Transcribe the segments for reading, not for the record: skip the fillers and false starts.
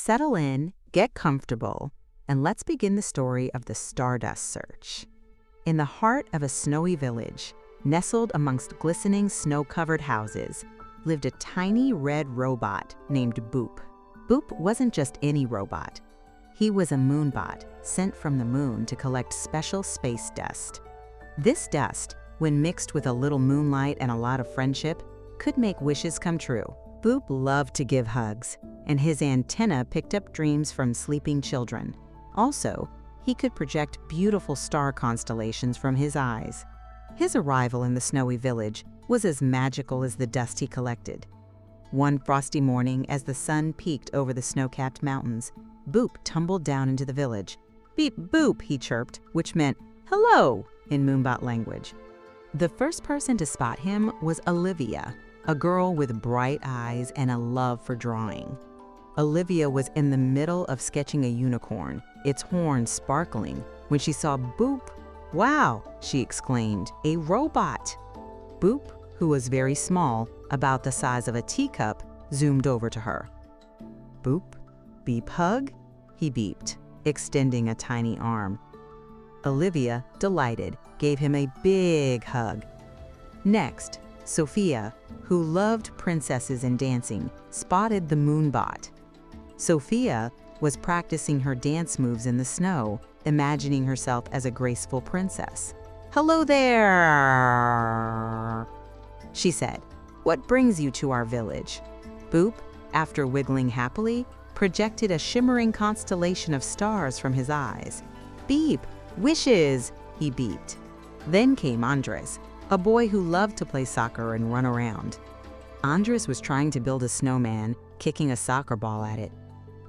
Settle in, get comfortable, and let's begin the story of the Stardust search. In the heart of a snowy village, nestled amongst glistening snow-covered houses, lived a tiny red robot named Boop. Boop wasn't just any robot. He was a moonbot sent from the moon to collect special space dust. This dust, when mixed with a little moonlight and a lot of friendship, could make wishes come true. Boop loved to give hugs, and his antenna picked up dreams from sleeping children. Also, he could project beautiful star constellations from his eyes. His arrival in the snowy village was as magical as the dust he collected. One frosty morning, as the sun peeked over the snow-capped mountains, Boop tumbled down into the village. "Beep boop," he chirped, which meant hello in Moonbot language. The first person to spot him was Olivia, a girl with bright eyes and a love for drawing. Olivia was in the middle of sketching a unicorn, its horns sparkling, when she saw Boop. "Wow," she exclaimed, "a robot!" Boop, who was very small, about the size of a teacup, zoomed over to her. "Boop, beep hug?" he beeped, extending a tiny arm. Olivia, delighted, gave him a big hug. Next, Sophia, who loved princesses and dancing, spotted the moonbot. Sophia was practicing her dance moves in the snow, imagining herself as a graceful princess. "Hello there," she said. "What brings you to our village?" Boop, after wiggling happily, projected a shimmering constellation of stars from his eyes. "Beep, wishes," he beeped. Then came Andres, a boy who loved to play soccer and run around. Andres was trying to build a snowman, kicking a soccer ball at it.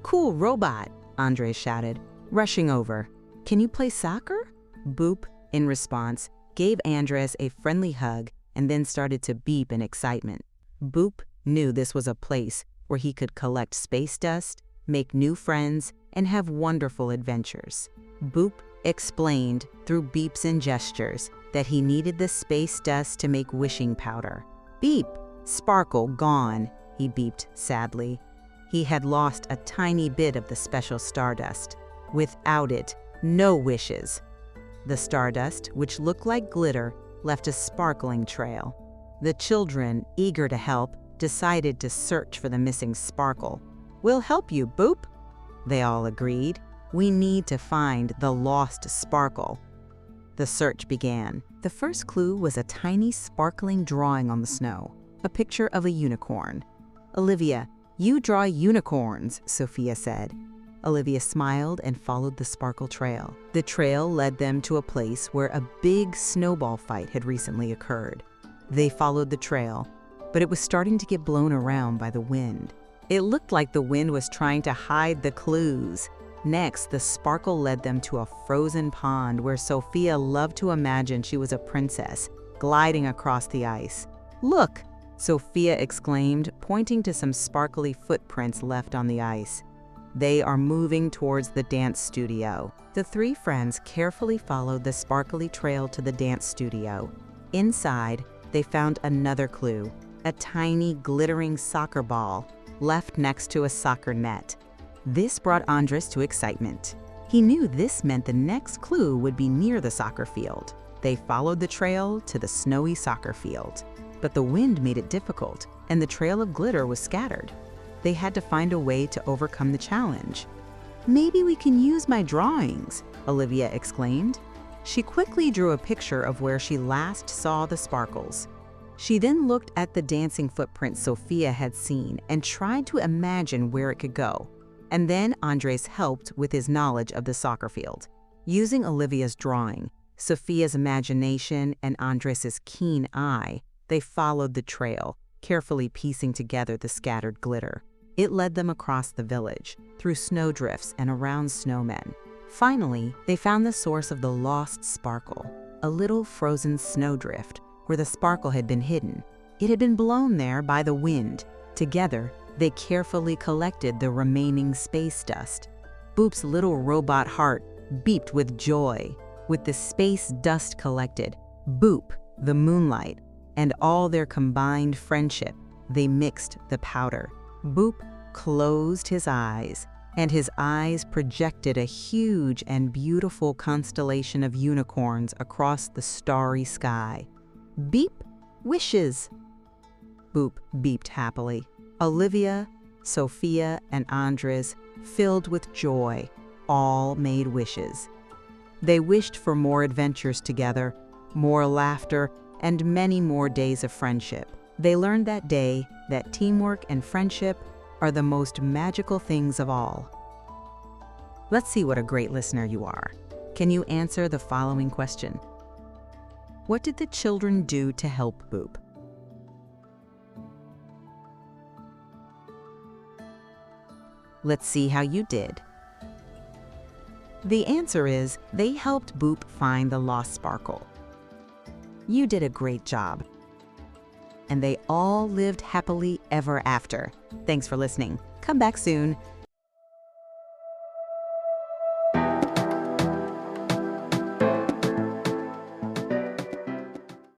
"Cool robot," Andres shouted, rushing over. "Can you play soccer?" Boop, in response, gave Andres a friendly hug and then started to beep in excitement. Boop knew this was a place where he could collect space dust, make new friends, and have wonderful adventures. Boop explained through beeps and gestures that he needed the space dust to make wishing powder. "Beep, sparkle gone," he beeped sadly. He had lost a tiny bit of the special stardust. Without it, no wishes. The stardust, which looked like glitter, left a sparkling trail. The children, eager to help, decided to search for the missing sparkle. "We'll help you, Boop," they all agreed. "We need to find the lost sparkle." The search began. The first clue was a tiny sparkling drawing on the snow, a picture of a unicorn. "Olivia, you draw unicorns," Sophia said. Olivia smiled and followed the sparkle trail. The trail led them to a place where a big snowball fight had recently occurred. They followed the trail, but it was starting to get blown around by the wind. It looked like the wind was trying to hide the clues. Next, the sparkle led them to a frozen pond where Sophia loved to imagine she was a princess, gliding across the ice. "Look!" Sophia exclaimed, pointing to some sparkly footprints left on the ice. "They are moving towards the dance studio." The three friends carefully followed the sparkly trail to the dance studio. Inside, they found another clue, a tiny glittering soccer ball left next to a soccer net. This brought Andres to excitement. He knew this meant the next clue would be near the soccer field. They followed the trail to the snowy soccer field. But the wind made it difficult, and the trail of glitter was scattered. They had to find a way to overcome the challenge. "Maybe we can use my drawings," Olivia exclaimed. She quickly drew a picture of where she last saw the sparkles. She then looked at the dancing footprints Sophia had seen and tried to imagine where it could go. And then Andres helped with his knowledge of the soccer field. Using Olivia's drawing, Sophia's imagination, and Andres's keen eye, they followed the trail, carefully piecing together the scattered glitter. It led them across the village, through snowdrifts and around snowmen. Finally, they found the source of the lost sparkle, a little frozen snowdrift where the sparkle had been hidden. It had been blown there by the wind. Together, they carefully collected the remaining space dust. Boop's little robot heart beeped with joy. With the space dust collected, Boop, the moonlight, and all their combined friendship, they mixed the powder. Boop closed his eyes, and his eyes projected a huge and beautiful constellation of unicorns across the starry sky. "Beep, wishes!" Boop beeped happily. Olivia, Sophia, and Andres, filled with joy, all made wishes. They wished for more adventures together, more laughter, and many more days of friendship. They learned that day that teamwork and friendship are the most magical things of all. Let's see what a great listener you are. Can you answer the following question? What did the children do to help Boop? Let's see how you did. The answer is they helped Boop find the lost sparkle. You did a great job. And they all lived happily ever after. Thanks for listening. Come back soon.